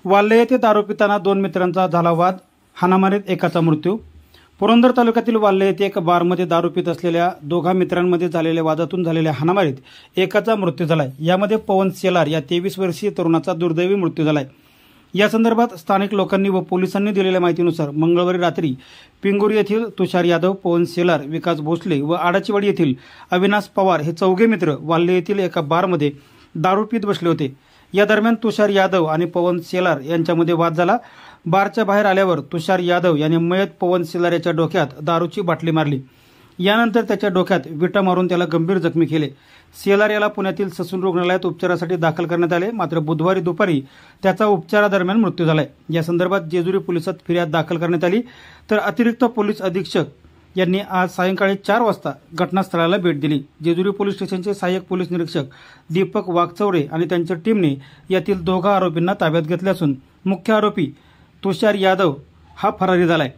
वाल्हे येथे दारू पिताना दोन मित्रांचा झाला वाद, हाणामारीत एकाचा मृत्यू। पुरंदर तालुक्यातील वाल्हे येथे एका बारमध्ये दारू पित असलेल्या दोघा मित्रांमध्ये झालेल्या वादातून झालेल्या हाणामारीत एकाचा मृत्यू झालाय। यामध्ये पवन सेलार या 23 वर्षीय तरुणाचा दुर्दैवी मृत्यू झालाय। या संदर्भात स्थानिक लोकांनी व पोलिसांनी दिलेल्या माहितीनुसार मंगळवारी रात्री पिंगुरी येथील तुषार यादव, पवन सेलार, विकास भोसले व आडाचीवाडी येथील अविनाश पवार हे चौघे मित्र वाल्हे येथील एका बारमध्ये दारू पित बसले होते। या दरम्यान तुषार यादव आणि पवन सेलार यांच्यामध्ये वाद झाला। बारच्या बाहेर आल्यावर तुषार यादव याने मयत पवन सेलार याच्या डोक्यात दारूची बाटली मारली। यानंतर त्याच्या डोक्यात विटा मारून त्याला गंभीर जखमी केले। सेलार याला पुण्यातील ससून रुग्णालयात उपचारासाठी दाखल करण्यात आले, मात्र बुधवारी दुपारी त्याचा उपचारादरम्यान मृत्यू झालाय। या संदर्भात जेजुरी पोलिसात फिर्याद दाखल करण्यात आली, तर अतिरिक्त पोलीस अधीक्षक यांनी आज सायंकाळी 4 वाजता घटनास्थळाला भेट दिली। जेजुरी पोलीस स्टेशनचे सहाय्यक पोलीस निरीक्षक दीपक वाघचौरे आणि त्यांच्या टीमने यातील दोघा आरोपींना ताब्यात घेतले असून मुख्य आरोपी तुषार यादव हा फरारी झालाय।